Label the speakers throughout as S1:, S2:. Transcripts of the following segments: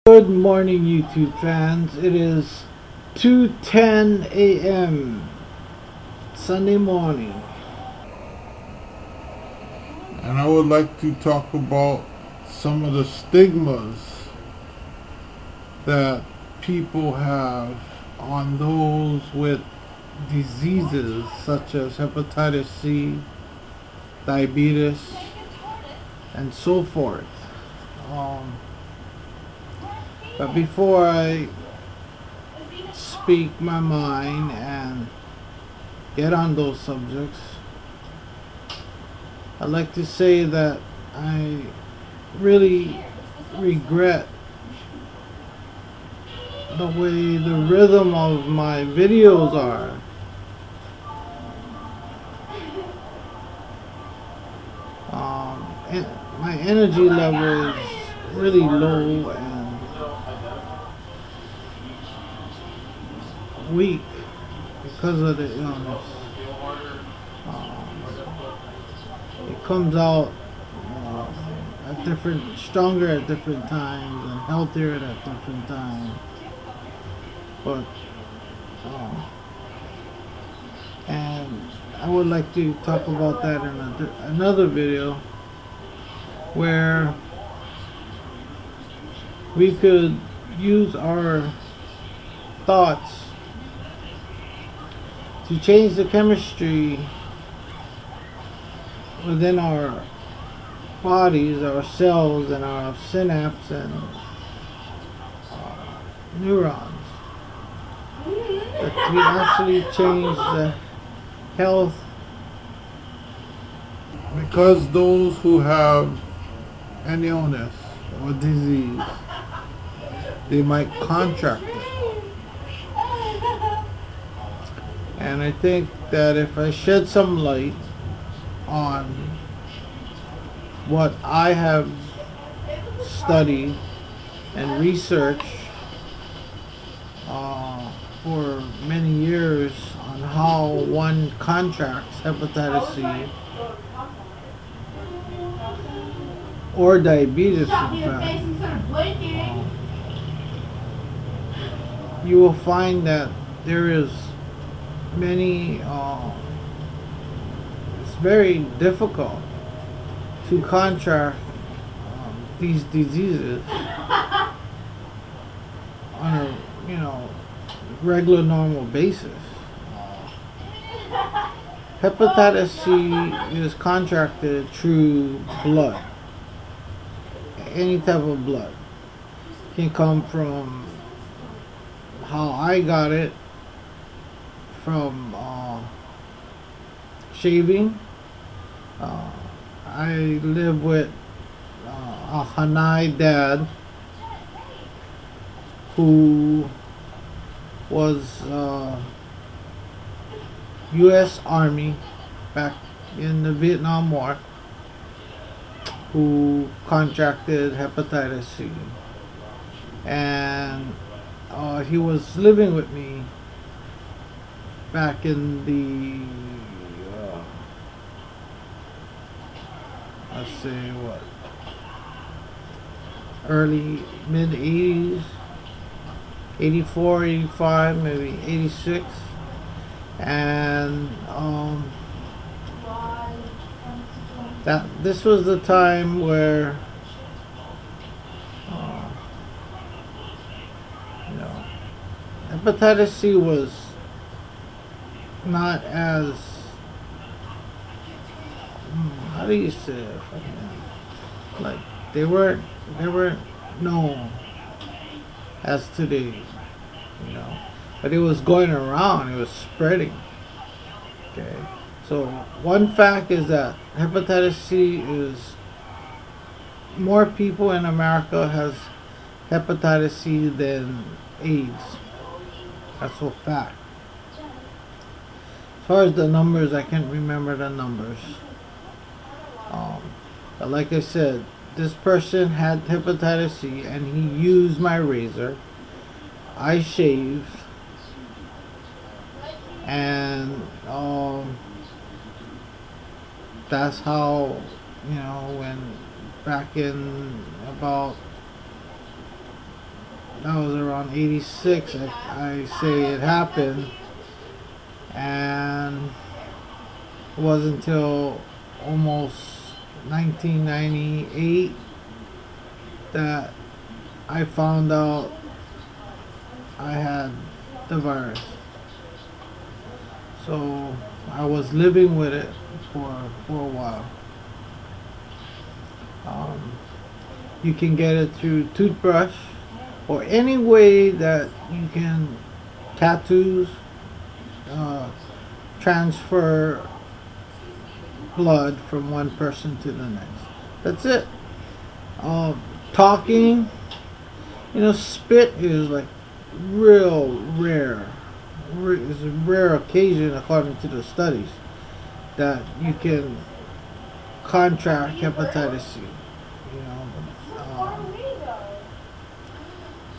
S1: Good morning, YouTube fans. It is 2:10 a.m. Sunday morning.
S2: And I would like to talk about some of the stigmas that people have on those with diseases such as hepatitis C, diabetes, and so forth. But before I speak my mind and get on those subjects, I'd like to say that I really regret the way the rhythm of my videos are. And my energy level is really low and weak because of the illness. It comes out at stronger at different times and healthier at different times. But and I would like to talk about that in another video where we could use our thoughts to change the chemistry within our bodies, our cells, and our synapses and neurons. That we actually change the health. Because those who have an illness or disease, they might contract it. And I think that if I shed some light on what I have studied and researched for many years on how one contracts hepatitis C or diabetes, in fact, you will find that there is many it's very difficult to contract these diseases on a regular normal basis. Hepatitis C is contracted through blood. Any type of blood can come from how I got it from shaving. I live with a Hanai dad who was U.S. Army back in the Vietnam War, who contracted hepatitis C, and he was living with me back in the let's say what, early mid 80s, 84, 85, maybe 86, and that this was the time where hepatitis C was not as how do you say it? Like they weren't known as today, but it was going around, it was spreading. Okay, so one fact is that hepatitis C is more people in America has hepatitis C than AIDS. That's a fact. As far as the numbers, I can't remember the numbers. But like I said, this person had hepatitis C and he used my razor. I shaved, and that's how, when back in about that was around 86. I say it happened, and it wasn't until almost 1998 that I found out I had the virus. So I was living with it for a while. You can get it through toothbrush or any way that you can tattoos, transfer blood from one person to the next. That's it. Talking, spit is like real rare. It's a rare occasion, according to the studies, that you can contract hepatitis C.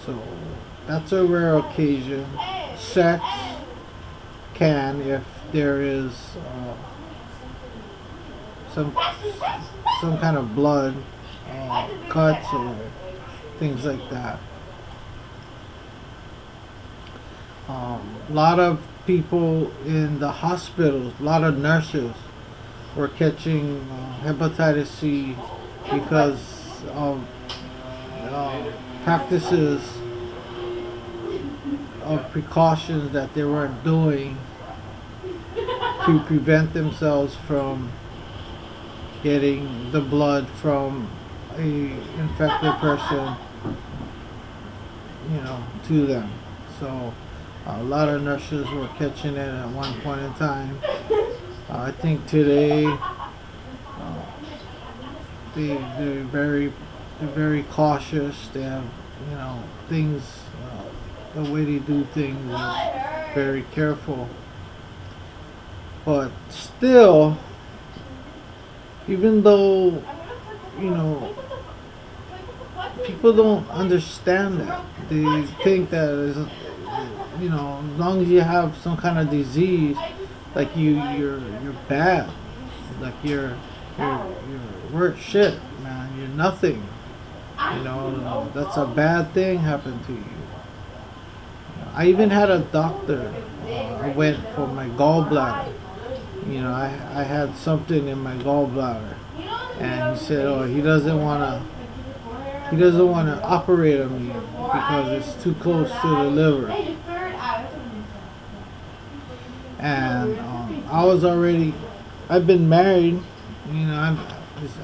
S2: So that's a rare occasion. Sex can, if there is some kind of blood, cuts or things like that. A lot of people in the hospitals, a lot of nurses were catching hepatitis C because of practices of precautions that they weren't doing to prevent themselves from getting the blood from a infected person, to them. So a lot of nurses were catching it at one point in time. I think today they're very cautious. They have things. The way they do things is very careful. But still, even though people don't understand that, they think that as long as you have some kind of disease, like you're bad, like you're worth shit, man. You're nothing. That's a bad thing happened to you. I even had a doctor. I went for my gallbladder. I had something in my gallbladder, and he said, "Oh, he doesn't want to operate on me because it's too close to the liver." And I've been married.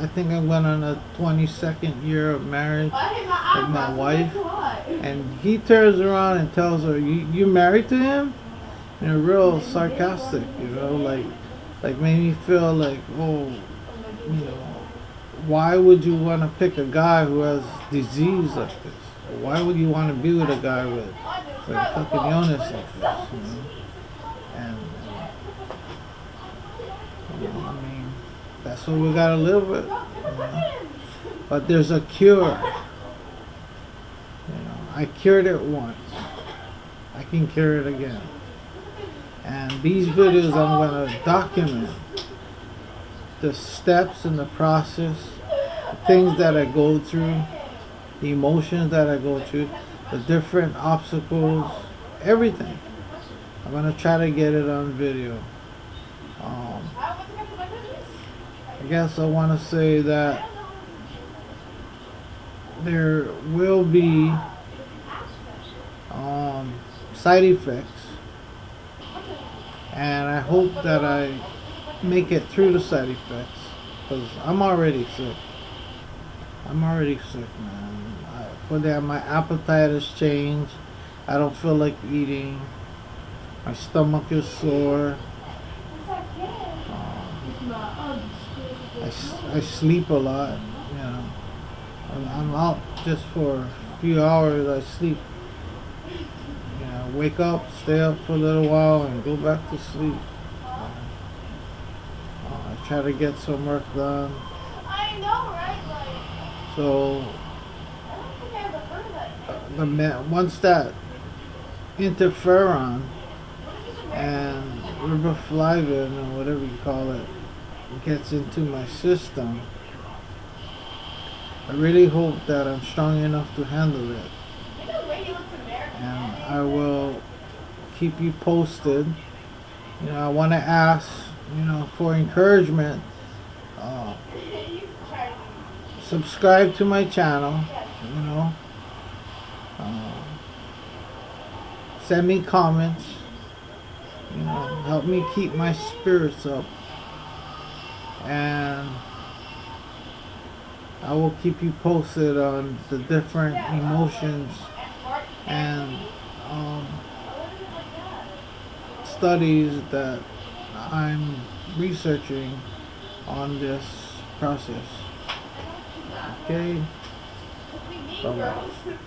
S2: I think I went on a 22nd year of marriage with my wife, and he turns around and tells her, "You married to him?" Real sarcastic, like made me feel like, oh, why would you want to pick a guy who has disease like this? Why would you want to be with a guy with a fucking illness like this? And that's what we gotta live with. But there's a cure. I cured it once. I can cure it again. And these videos I'm gonna document the steps in the process, the things that I go through, the emotions that I go through, the different obstacles, everything. I'm gonna try to get it on video. I guess I want to say that there will be side effects, and I hope that I make it through the side effects, because I'm already sick. Man. My appetite has changed. I don't feel like eating. My stomach is sore. I sleep a lot. I'm out just for a few hours. I sleep. Wake up, stay up for a little while, and go back to sleep. I try to get some work done. I know, right? So, once that interferon and riboflavin, or whatever you call it, gets into my system, I really hope that I'm strong enough to handle it.
S1: and I will keep you posted. I want to ask, for encouragement. Uh, Subscribe to my channel. You know, uh, Send me comments. Help me keep my spirits up, and I will keep you posted on the different emotions and studies that I'm researching on this process. Okay? Bye-bye.